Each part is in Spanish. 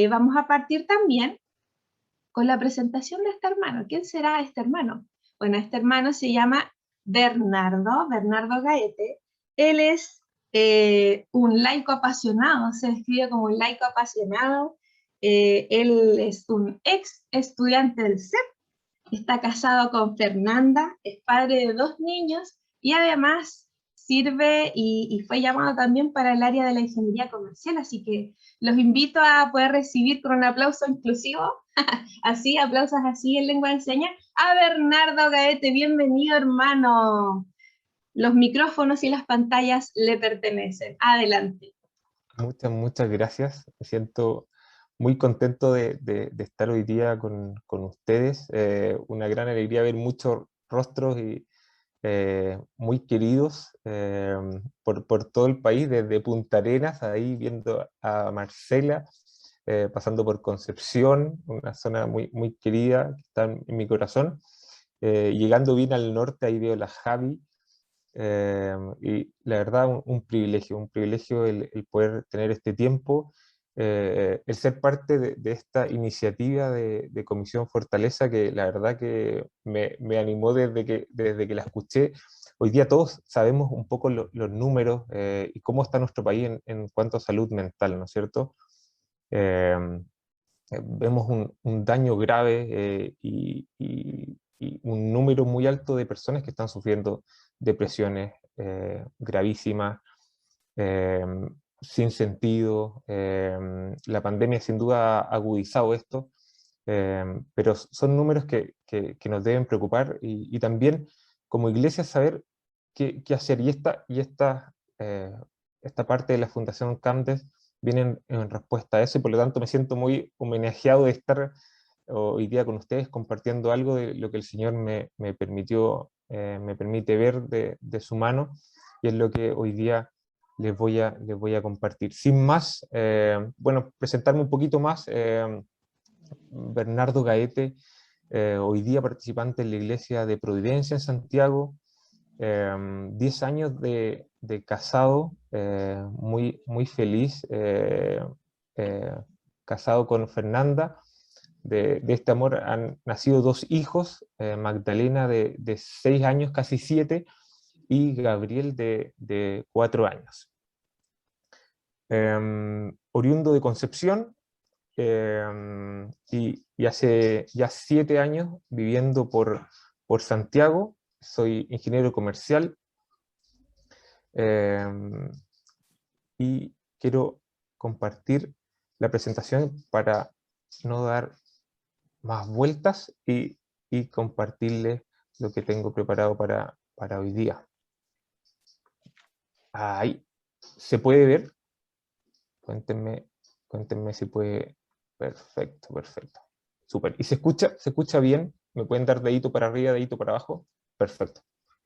Vamos a partir también con la presentación de este hermano. ¿Quién será este hermano? Bueno, este hermano se llama Bernardo Gaete. Él es un laico apasionado, se describe como un laico apasionado. Él es un ex estudiante del CEP, está casado con Fernanda, es padre de 2 niños y además sirve y fue llamado también para el área de la ingeniería comercial, así que los invito a poder recibir con un aplauso inclusivo, así, aplausos así en lengua de señas, a Bernardo Gaete. Bienvenido, hermano. Los micrófonos y las pantallas le pertenecen. Adelante. Muchas gracias. Me siento muy contento de estar hoy día con ustedes. Una gran alegría ver muchos rostros y muy queridos por todo el país, desde Punta Arenas, ahí viendo a Marcela, pasando por Concepción, una zona muy querida que está en mi corazón. Llegando bien al norte, ahí veo la Javi. Y la verdad, un privilegio el poder tener este tiempo, el ser parte de esta iniciativa de Comisión Fortaleza, que la verdad que me animó desde que la escuché. Hoy día todos sabemos un poco los números y cómo está nuestro país en cuanto a salud mental, ¿no es cierto? Eh, Vemos un daño grave y un número muy alto de personas que están sufriendo depresiones gravísimas, eh, sin sentido. La pandemia sin duda ha agudizado esto, pero son números que nos deben preocupar y también como iglesia saber qué hacer. Esta parte de la Fundación Camdes viene en respuesta a eso, y por lo tanto me siento muy homenajeado de estar hoy día con ustedes compartiendo algo de lo que el Señor me permite ver de su mano, y es lo que hoy día les voy a compartir. Sin más, bueno, presentarme un poquito más. Bernardo Gaete, hoy día participante en la iglesia de Providencia en Santiago, 10 años de casado, muy feliz, casado con Fernanda. De este amor han nacido 2 hijos, Magdalena de 6 años, casi 7, y Gabriel de 4 años. Oriundo de Concepción, y hace ya 7 años viviendo por Santiago. Soy ingeniero comercial, y quiero compartir la presentación para no dar más vueltas y compartirles lo que tengo preparado para hoy día. Ahí, ¿se puede ver? Cuéntenme si puede. Perfecto. Súper. ¿Y se escucha bien? ¿Me pueden dar dedito para arriba, dedito para abajo? Perfecto.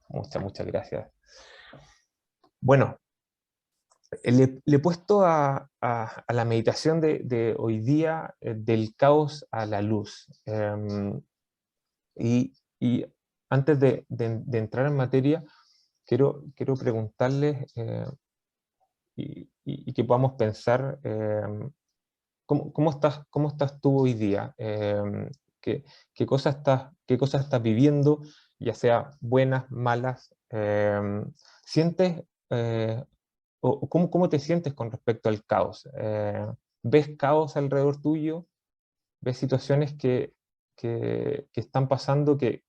Muchas gracias. Bueno, le he puesto a la meditación de hoy día, del caos a la luz. Y antes de entrar en materia, quiero preguntarles, y que podamos pensar, ¿cómo estás tú hoy día? ¿Qué cosas estás viviendo, ya sea buenas, malas? ¿Sientes, o cómo te sientes con respecto al caos? ¿Ves caos alrededor tuyo? ¿Ves situaciones que están pasando que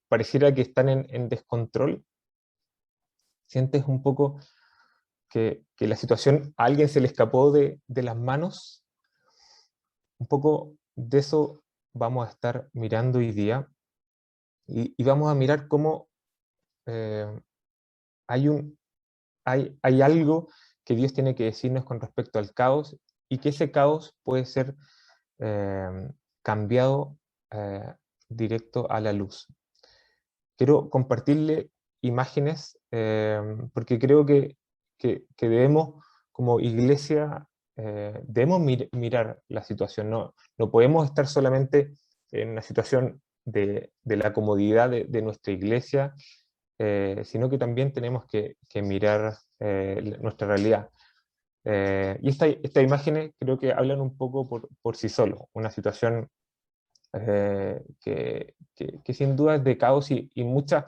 pareciera que están en descontrol? ¿Sientes un poco que la situación a alguien se le escapó de las manos? Un poco de eso vamos a estar mirando hoy día, y vamos a mirar cómo eh, hay algo que Dios tiene que decirnos con respecto al caos, y que ese caos puede ser eh, cambiado directo a la luz. Quiero compartirle imágenes, porque creo que debemos, como iglesia, debemos mirar la situación. No podemos estar solamente en una situación de la comodidad de nuestra iglesia, sino que también tenemos que mirar nuestra realidad. Y estas imágenes creo que hablan un poco por sí solos, una situación que sin duda es de caos y muchas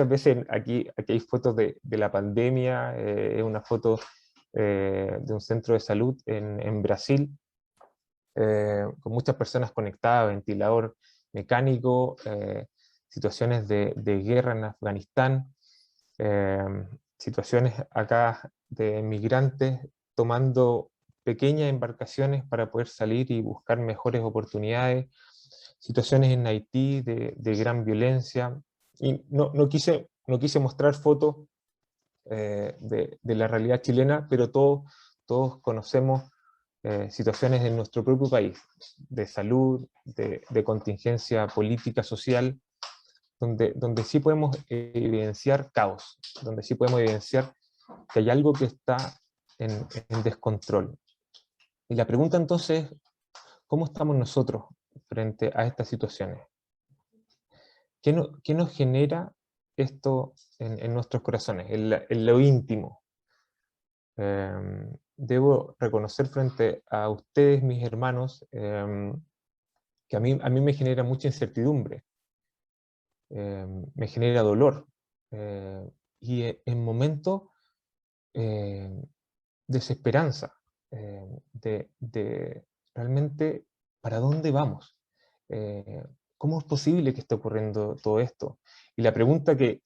veces aquí hay fotos de la pandemia, es una foto de un centro de salud en Brasil, con muchas personas conectadas, ventilador mecánico, situaciones de guerra en Afganistán, eh, situaciones acá de migrantes tomando pequeñas embarcaciones para poder salir y buscar mejores oportunidades, situaciones en Haití de gran violencia, y no quise mostrar fotos de la realidad chilena, pero todos conocemos situaciones en nuestro propio país, de salud, de contingencia política, social, donde sí podemos evidenciar caos, donde sí podemos evidenciar que hay algo que está en descontrol. Y la pregunta entonces es, ¿cómo estamos nosotros frente a estas situaciones? ¿Qué nos genera esto en nuestros corazones, en lo íntimo? Debo reconocer frente a ustedes, mis hermanos, que a mí me genera mucha incertidumbre, me genera dolor, y en momentos eh, desesperanza, de realmente para dónde vamos, cómo es posible que esté ocurriendo todo esto. Y la pregunta que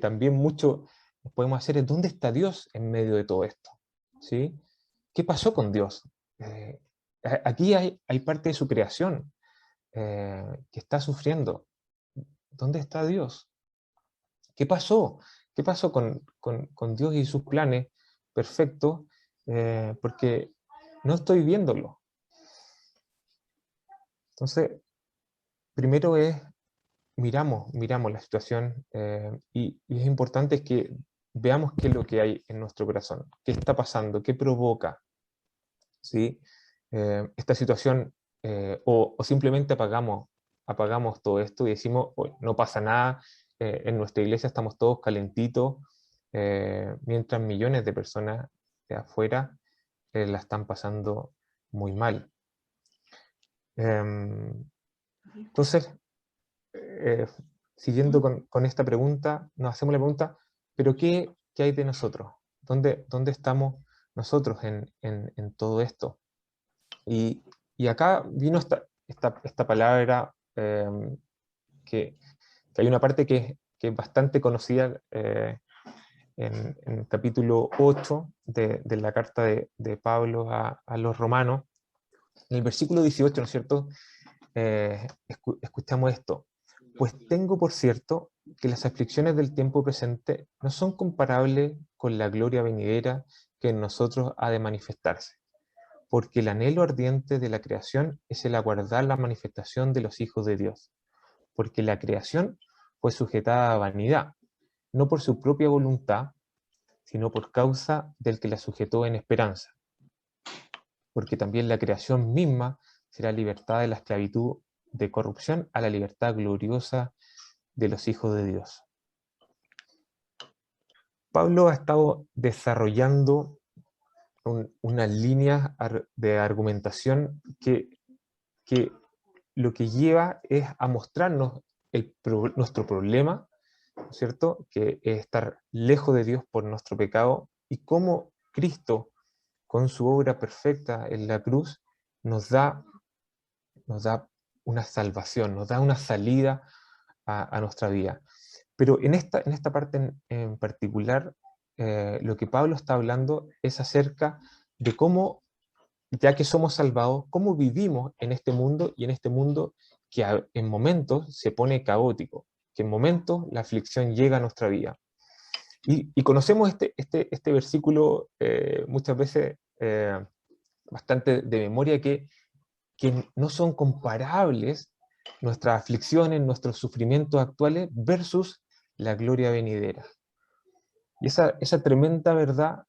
también mucho nos podemos hacer es, ¿dónde está Dios en medio de todo esto? ¿Sí? ¿Qué pasó con Dios? Aquí hay parte de su creación que está sufriendo. ¿Dónde está Dios? ¿Qué pasó? ¿Qué pasó con Dios y sus planes perfectos? Porque no estoy viéndolo. Entonces, primero es, miramos la situación y es importante que veamos qué es lo que hay en nuestro corazón, qué está pasando, qué provoca, ¿sí? Esta situación, o simplemente apagamos todo esto y decimos, "Oye, no pasa nada, en nuestra iglesia estamos todos calentitos, mientras millones de personas de afuera la están pasando muy mal". Entonces, eh, siguiendo con esta pregunta, nos hacemos la pregunta, ¿pero qué hay de nosotros? ¿Dónde estamos nosotros en todo esto? Y acá vino esta palabra, que hay una parte que es bastante conocida en el capítulo 8 de la carta de Pablo a los romanos. En el versículo 18, ¿no es cierto? Escuchamos esto. Pues tengo por cierto que las aflicciones del tiempo presente no son comparables con la gloria venidera que en nosotros ha de manifestarse, porque el anhelo ardiente de la creación es el aguardar la manifestación de los hijos de Dios, porque la creación fue sujetada a vanidad, no por su propia voluntad, sino por causa del que la sujetó en esperanza, porque también la creación misma será libertada de la esclavitud de corrupción a la libertad gloriosa de los hijos de Dios. Pablo ha estado desarrollando unas líneas de argumentación que lo que lleva es a mostrarnos nuestro problema, ¿no es cierto? Que es estar lejos de Dios por nuestro pecado, y cómo Cristo, con su obra perfecta en la cruz, nos da una salvación, nos da una salida a nuestra vida. Pero en esta parte en particular, lo que Pablo está hablando es acerca de cómo, ya que somos salvados, cómo vivimos en este mundo, y en este mundo que en momentos se pone caótico, que en momentos la aflicción llega a nuestra vida. Y conocemos este versículo muchas veces bastante de memoria, que no son comparables nuestras aflicciones, nuestros sufrimientos actuales versus la gloria venidera. Y esa tremenda verdad,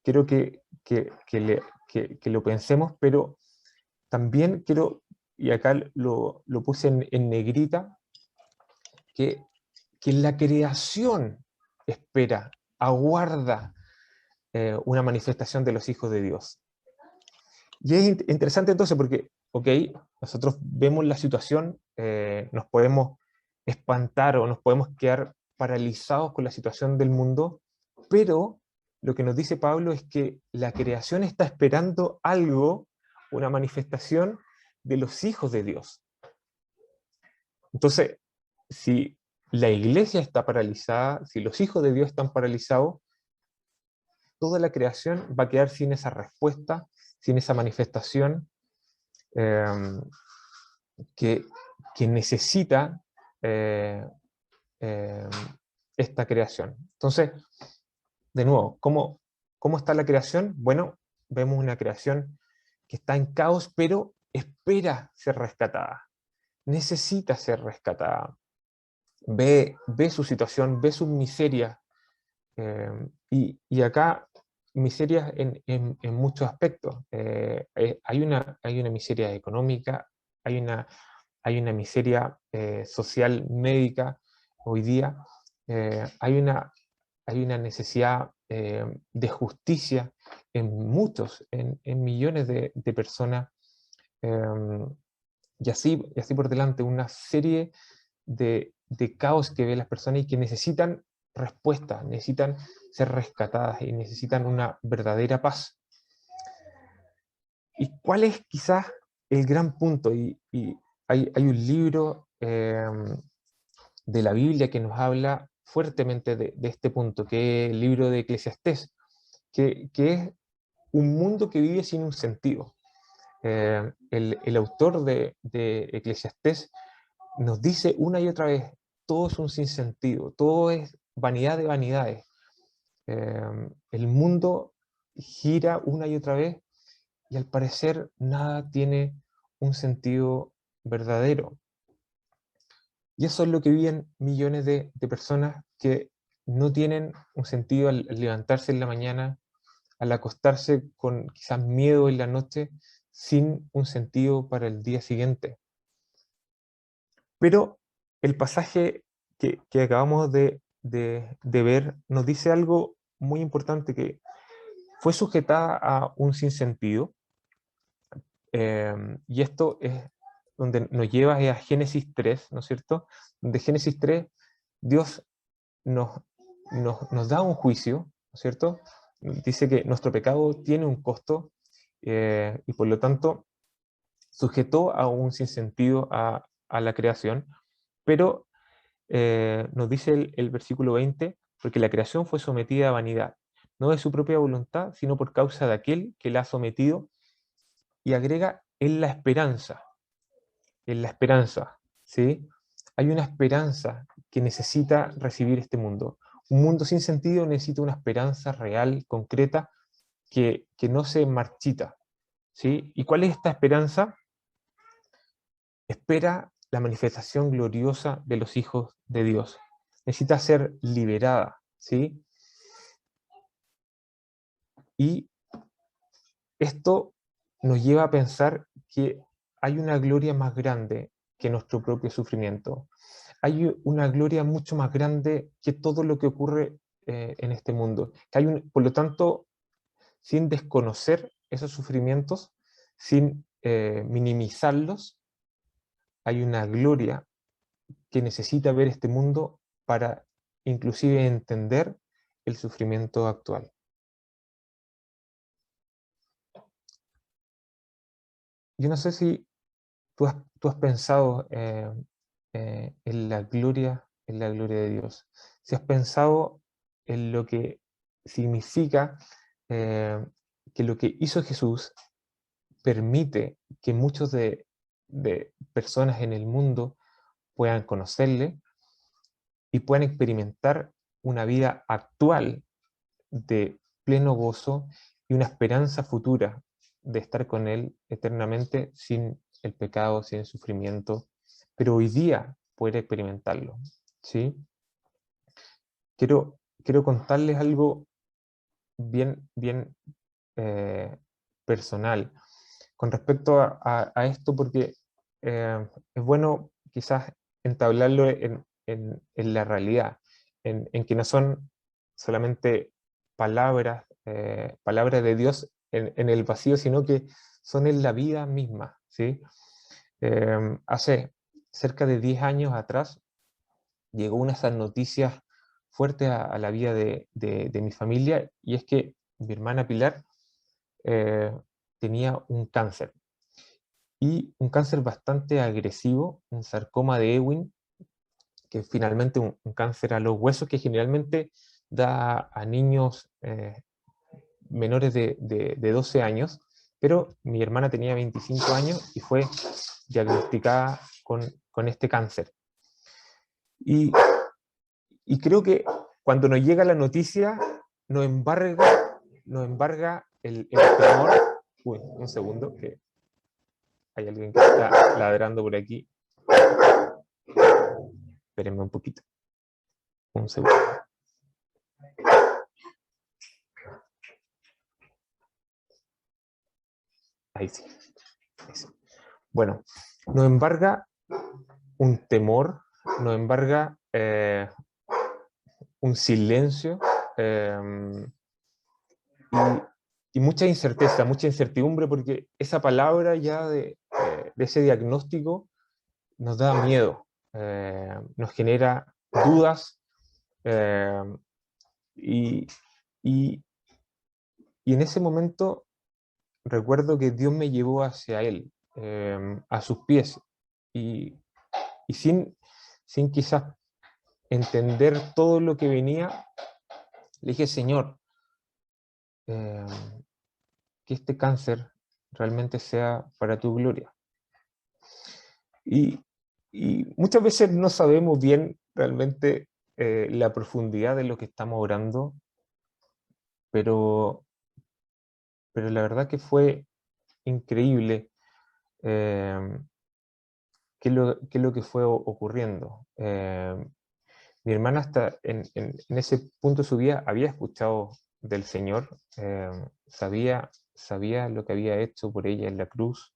quiero que lo pensemos, pero también quiero, y acá lo puse en negrita, que la creación espera, aguarda una manifestación de los hijos de Dios. Y es interesante entonces porque, ok, nosotros vemos la situación, nos podemos espantar o nos podemos quedar paralizados con la situación del mundo, pero lo que nos dice Pablo es que la creación está esperando algo, una manifestación de los hijos de Dios. Entonces, si la iglesia está paralizada, si los hijos de Dios están paralizados, toda la creación va a quedar sin esa respuesta, sin esa manifestación eh, que, que necesita eh, eh, esta creación. Entonces, de nuevo, ¿cómo está la creación? Bueno, vemos una creación que está en caos, pero espera ser rescatada, necesita ser rescatada. Ve su situación, ve su miseria, y acá miserias en muchos aspectos. Hay una miseria económica, hay una miseria social, médica hoy día, hay una necesidad de justicia en millones de personas, eh, y así por delante, una serie de caos que ven las personas y que necesitan respuestas, necesitan ser rescatadas y necesitan una verdadera paz. ¿Y cuál es quizás el gran punto? Y hay un libro de la Biblia que nos habla fuertemente de este punto, que es el libro de Eclesiastés, que es un mundo que vive sin un sentido. El autor de Eclesiastés nos dice una y otra vez, todo es un sinsentido, todo es vanidad de vanidades. El mundo gira una y otra vez y al parecer nada tiene un sentido verdadero. Y eso es lo que viven millones de personas que no tienen un sentido al levantarse en la mañana, al acostarse con quizás miedo en la noche, sin un sentido para el día siguiente. Pero el pasaje que acabamos de ver nos dice algo muy importante, que fue sujetada a un sinsentido, y esto es donde nos lleva a Génesis 3, ¿no es cierto? Donde Génesis 3, Dios nos, nos da un juicio, ¿no es cierto? Dice que nuestro pecado tiene un costo, y por lo tanto sujetó a un sinsentido a la creación, pero nos dice el versículo 20, porque la creación fue sometida a vanidad, no de su propia voluntad, sino por causa de aquel que la ha sometido, y agrega en la esperanza, ¿sí? Hay una esperanza que necesita recibir este mundo. Un mundo sin sentido necesita una esperanza real, concreta, que no se marchita, ¿sí? ¿Y cuál es esta esperanza? Espera la manifestación gloriosa de los hijos de Dios. Necesita ser liberada, ¿sí? Y esto nos lleva a pensar que hay una gloria más grande que nuestro propio sufrimiento. Hay una gloria mucho más grande que todo lo que ocurre en este mundo. Por lo tanto, sin desconocer esos sufrimientos, sin minimizarlos, hay una gloria que necesita ver este mundo para inclusive entender el sufrimiento actual. Yo no sé si tú has pensado en la gloria de Dios, si has pensado en lo que significa eh, que lo que hizo Jesús permite que muchos de personas en el mundo puedan conocerle y puedan experimentar una vida actual de pleno gozo y una esperanza futura de estar con Él eternamente sin el pecado, sin el sufrimiento, pero hoy día poder experimentarlo, ¿sí? Quiero contarles algo bien eh, personal con respecto a esto, porque es bueno quizás entablarlo en la realidad, en que no son solamente palabras palabras de Dios en el vacío, sino que son en la vida misma, ¿sí? Hace cerca de 10 años atrás llegó una de esas noticias fuertes a la vida de mi familia, y es que mi hermana Pilar tenía un cáncer, y un cáncer bastante agresivo, un sarcoma de Ewing, que es finalmente un cáncer a los huesos que generalmente da a niños menores de 12 años, pero mi hermana tenía 25 años y fue diagnosticada con este cáncer. Y creo que cuando nos llega la noticia, nos embarga el temor. Uy, un segundo, que hay alguien que está ladrando por aquí. Espérenme un poquito. Un segundo. Ahí sí. Ahí sí. Bueno, nos embarga un temor, nos embarga un silencio y mucha incerteza, mucha incertidumbre, porque esa palabra ya de ese diagnóstico nos da miedo, nos genera dudas, y, y, y en ese momento recuerdo que Dios me llevó hacia Él, a sus pies, y, y sin quizás entender todo lo que venía, le dije: Señor, que este cáncer realmente sea para tu gloria. Y, y muchas veces no sabemos bien realmente la profundidad de lo que estamos orando, pero la verdad que fue increíble qué es lo que fue ocurriendo. Mi hermana hasta en ese punto de su vida había escuchado del Señor, sabía lo que había hecho por ella en la cruz,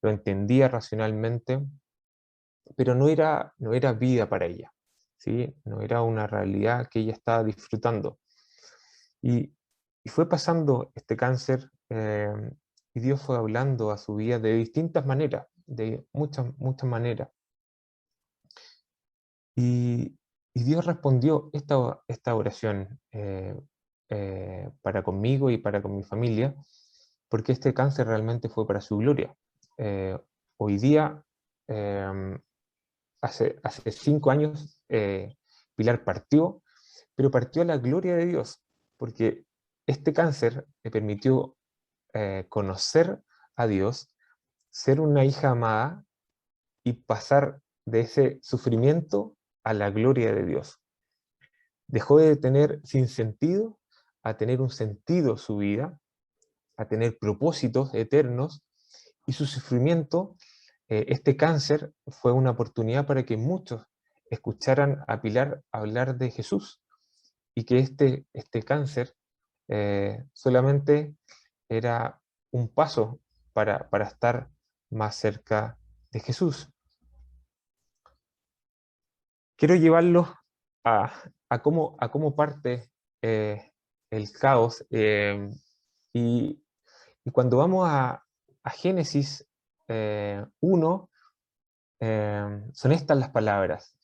lo entendía racionalmente, pero no era vida para ella, ¿sí? No era una realidad que ella estaba disfrutando. Y fue pasando este cáncer, y Dios fue hablando a su vida de distintas maneras, de muchas maneras. Y Dios respondió esta oración para conmigo y para con mi familia, porque este cáncer realmente fue para su gloria. Hoy día, hace 5 años, Pilar partió, pero partió a la gloria de Dios, porque este cáncer le permitió conocer a Dios, ser una hija amada y pasar de ese sufrimiento a la gloria de Dios. Dejó de tener sin sentido a tener un sentido su vida, a tener propósitos eternos, y su sufrimiento, este cáncer, fue una oportunidad para que muchos escucharan a Pilar hablar de Jesús, y que este cáncer solamente era un paso para estar más cerca de Jesús. Quiero llevarlos a cómo parte el caos, y cuando vamos a Génesis 1, son estas las palabras.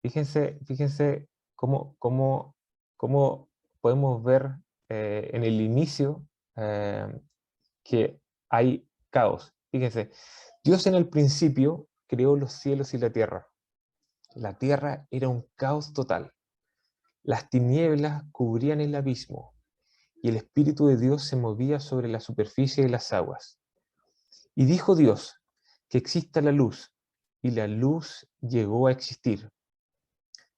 Fíjense cómo podemos ver en el inicio que hay caos. Fíjense, Dios en el principio creó los cielos y la tierra. La tierra era un caos total. Las tinieblas cubrían el abismo, y el Espíritu de Dios se movía sobre la superficie de las aguas. Y dijo Dios: que exista la luz, y la luz llegó a existir.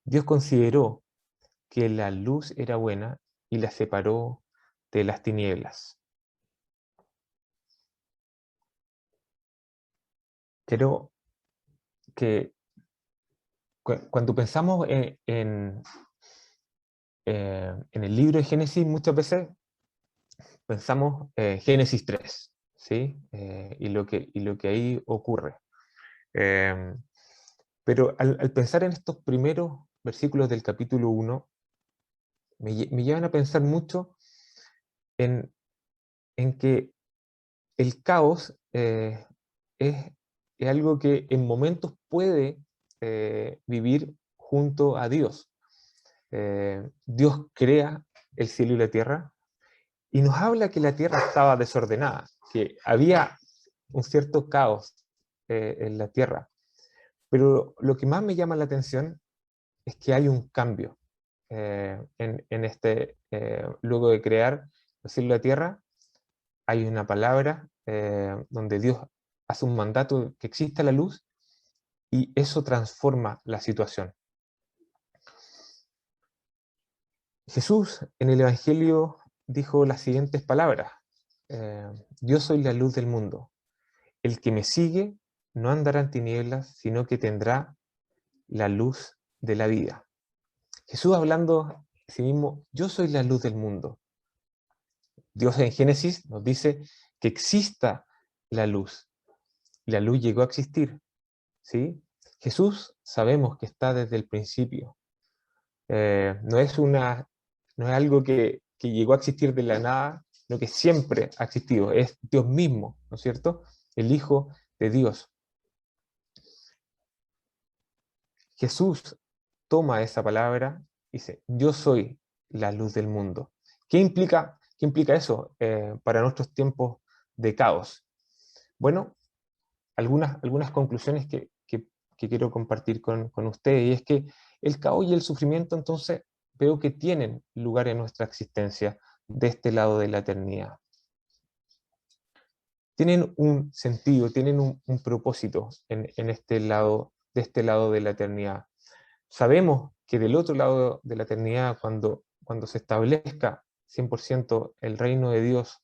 Dios consideró que la luz era buena, y la separó de las tinieblas. Creo que cuando pensamos en el libro de Génesis, muchas veces pensamos Génesis 3, ¿sí? Y lo que ahí ocurre. Pero al pensar en estos primeros versículos del capítulo 1, me llevan a pensar mucho en que el caos es algo que en momentos puede vivir junto a Dios. Dios crea el cielo y la tierra y nos habla que la tierra estaba desordenada, que había un cierto caos en la tierra. Pero lo que más me llama la atención es que hay un cambio luego de crear el cielo y la tierra. Hay una palabra donde Dios hace un mandato que exista la luz y eso transforma la situación. Jesús en el Evangelio dijo las siguientes palabras: yo soy la luz del mundo. El que me sigue no andará en tinieblas, sino que tendrá la luz de la vida. Jesús hablando a sí mismo, yo soy la luz del mundo. Dios en Génesis nos dice que exista la luz. Y la luz llegó a existir, ¿sí? Jesús sabemos que está desde el principio. No es algo que llegó a existir de la nada, sino que siempre ha existido. Es Dios mismo, ¿no es cierto? El Hijo de Dios. Jesús toma esa palabra y dice, yo soy la luz del mundo. ¿Qué implica eso para nuestros tiempos de caos? Bueno, algunas conclusiones que quiero compartir con ustedes, y es que el caos y el sufrimiento entonces veo que tienen lugar en nuestra existencia de este lado de la eternidad. Tienen un sentido, tienen un propósito de este lado de la eternidad. Sabemos que del otro lado de la eternidad, cuando se establezca 100% el reino de Dios,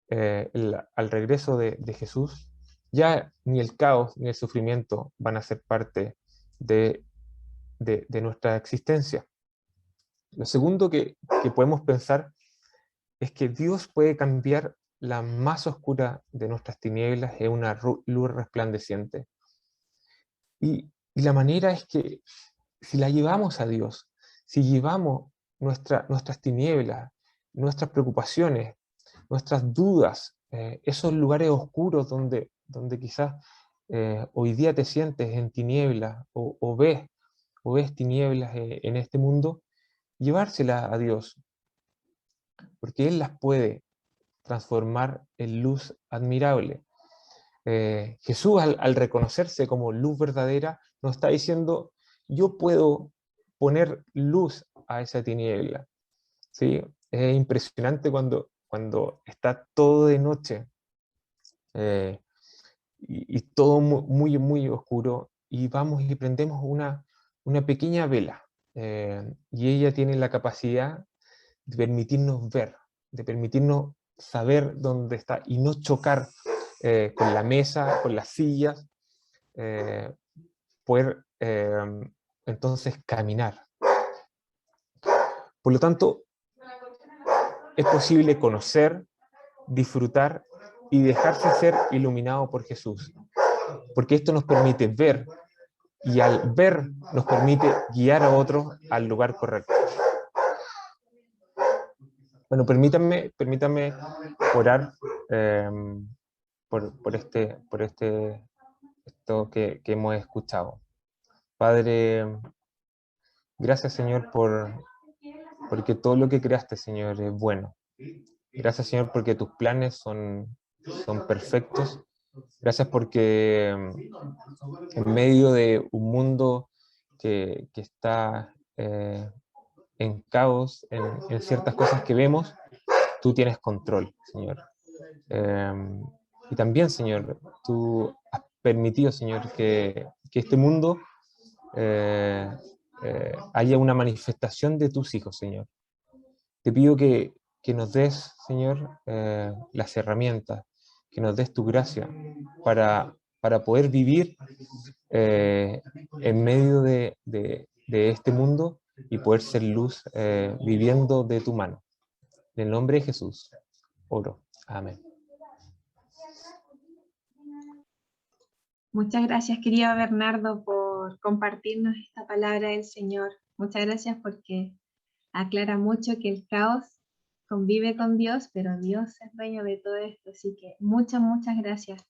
al regreso de Jesús, ya ni el caos ni el sufrimiento van a ser parte de nuestra existencia. Lo segundo que podemos pensar es que Dios puede cambiar la más oscura de nuestras tinieblas en una luz resplandeciente. Y la manera es que si la llevamos a Dios, si llevamos nuestras tinieblas, nuestras preocupaciones, nuestras dudas, esos lugares oscuros donde quizás hoy día te sientes en tinieblas o ves tinieblas en este mundo, llevárselas a Dios, porque Él las puede transformar en luz admirable. Jesús, al reconocerse como luz verdadera, nos está diciendo, yo puedo poner luz a esa tiniebla. ¿Sí? Es impresionante cuando está todo de noche y todo muy, muy oscuro, y vamos y prendemos una pequeña vela, y ella tiene la capacidad de permitirnos ver, de permitirnos saber dónde está y no chocar con la mesa, con las sillas, poder entonces caminar. Por lo tanto, es posible conocer, disfrutar y dejarse ser iluminado por Jesús, porque esto nos permite ver, y al ver nos permite guiar a otros al lugar correcto. Bueno, permítanme orar por esto que hemos escuchado. Padre, gracias, Señor, porque todo lo que creaste, Señor, es bueno. Gracias, Señor, porque tus planes son perfectos. Gracias porque en medio de un mundo que está en caos, en ciertas cosas que vemos, tú tienes control, Señor. Y también, Señor, tú has permitido, Señor, que este mundo haya una manifestación de tus hijos, Señor. Te pido que nos des, Señor, las herramientas, que nos des tu gracia para poder vivir en medio de este mundo y poder ser luz viviendo de tu mano. En el nombre de Jesús, oro. Amén. Muchas gracias, querido Bernardo, por compartirnos esta palabra del Señor. Muchas gracias porque aclara mucho que el caos convive con Dios, pero Dios es dueño de todo esto. Así que muchas, muchas gracias.